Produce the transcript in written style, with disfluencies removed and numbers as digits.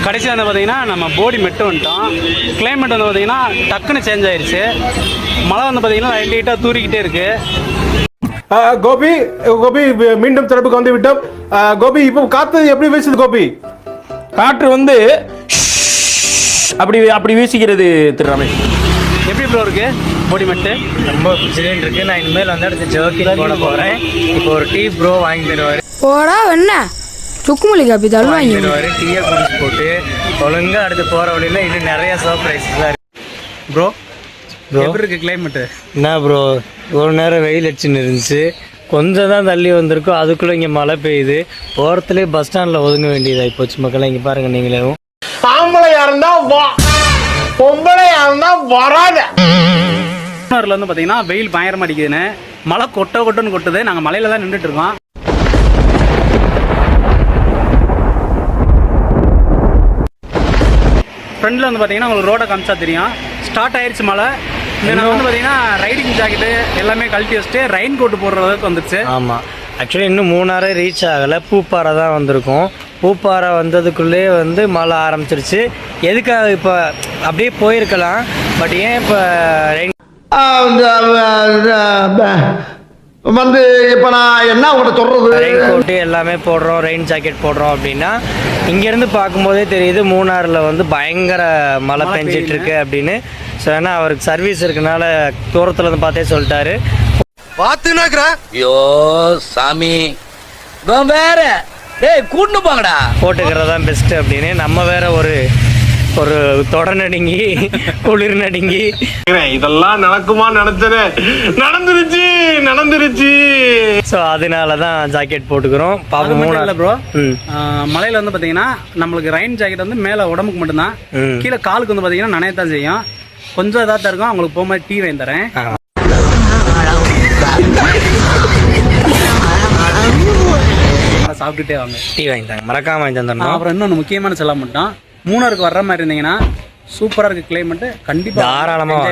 கடைசியாக வந்து பார்த்தீங்கன்னா நம்ம போடி மெட்டு வந்துட்டோம். கிளைமேட் வந்து பார்த்தீங்கன்னா டக்குன்னு சேஞ்ச் ஆயிடுச்சு. மழை வந்து பார்த்தீங்கன்னா லைட்டாக தூரிக்கிட்டே இருக்கு. கோபி கோபி மீண்டும் திறப்புக்கு வந்து விட்டோம். கோபி இப்போ காற்று எப்படி வீசுது கோபி? காற்று வந்து அப்படி அப்படி வீசிக்கிறது திரு ரமேஷ். எப்படி ப்ரோ இருக்கு போடி மெட்டு? ரொம்ப சிலிண்டர் இருக்கு. நான் இனிமேல் வந்து அடுத்து ஜர்க்கின் போட போகிறேன். இப்போ ஒரு டீ ப்ரோ வாங்கி தருவார். போடா என்ன சுக்குமல்லி காப்பி தள்ளு வாங்கி தருவார். டீயை குடிச்சு போட்டு ஒழுங்காக அடுத்து போகிற வழியில் இன்னும் நிறைய சர்ப்ரைஸ்லாம் இருக்கு. ப்ரோ எப்படி இருக்கு கிளைமேட்டு? என்ன ப்ரோ, ஒரு நேரம் வெயில் அடிச்சுன்னு இருந்துச்சு, கொஞ்சம் தான் தள்ளி வந்திருக்கோம், அதுக்குள்ளே இங்கே மழை பெய்யுது. ஓரத்துலேயே பஸ் ஸ்டாண்டில் ஒதுங்க வேண்டியதாகி போச்சு மக்களே. இங்கே பாருங்கள் நீங்களே. ஆம்பளையா இருந்தா வா, பொம்பளையா இருந்தா வராத. மூணாறுல வந்து பார்த்தீங்கன்னா வெயில் பயங்கரமாக அடிக்குதுன்னு மழை கொட்டன்னு கொட்டுது. நாங்கள் மலையில தான் நின்றுட்டு இருக்கோம். ஃப்ரெண்டில் வந்து பார்த்தீங்கன்னா உங்களுக்கு ரோடை காமிச்சா தெரியும். ஸ்டார்ட் ஆயிடுச்சு மழை. நாங்கள் வந்து பார்த்தீங்கன்னா ரைடிங் ஜாக்கெட்டு எல்லாமே கழட்டி வச்சுட்டு ரெயின் கோட்டு போடுற அளவுக்கு வந்துருச்சு. ஆமாம், ஆக்சுவலி இன்னும் மூணாரே ரீச் ஆகலை. பூப்பாறை தான் வந்திருக்கும். பூப்பாறை வந்ததுக்குள்ளே வந்து மழை ஆரம்பிச்சிருச்சு. எதுக்காக இப்போ அப்படியே போயிருக்கலாம், பட் ஏன் இப்போ ரெயின் வந்து இப்போ நான் என்ன உங்கள்கிட்ட சொல்றது, ரெயின் கோட்டு எல்லாமே போடுறோம், ரெயின் ஜாக்கெட் போடுறோம் அப்படின்னா இங்கேருந்து பார்க்கும்போதே தெரியுது மூணாறில் வந்து பயங்கர மழை பெஞ்சிட்டு இருக்கு அப்படின்னு. ஸோ ஏன்னா அவருக்கு சர்வீஸ் இருக்கனால தூரத்தில் இருந்து பார்த்தே சொல்லிட்டாரு. பாத்துனாக்குற ஐயோ சாமி வேற டேய் கூட்டு போங்கடா போட்டுக்கிறதா பெஸ்ட் அப்படின்னு. நம்ம வேற ஒரு ஒரு தொட நடுங்கி குளிர் நடுங்கி இதெல்லாம் நடக்குமா நினைச்சேன், நடந்துருச்சு. ஸோ அதனால தான் ஜாக்கெட் போட்டுக்கிறோம். பாப்போம். இல்லை ப்ரோ, மலையில் வந்து பார்த்தீங்கன்னா நம்மளுக்கு ரெயின் ஜாக்கெட் வந்து மேலே உடம்புக்கு மட்டும்தான், கீழே காலுக்கு வந்து பார்த்தீங்கன்னா நனையத்தான் செய்யும். கொஞ்சம் இதாக தான் இருக்கும். அவங்களுக்கு போகும்போது டீ வாங்கி தரேன். சாப்பிட்டுட்டே வாங்க, டீ வாங்கி தாங்க, மறக்காம வாங்கி தந்துடணும். அப்புறம் இன்னொன்று முக்கியமான சொல்ல மாட்டோம், மூணாருக்கு வர்ற மாதிரி இருந்தீங்கன்னா சூப்பராக இருக்குது கிளைமேட்டு, கண்டிப்பாக தாராளமாக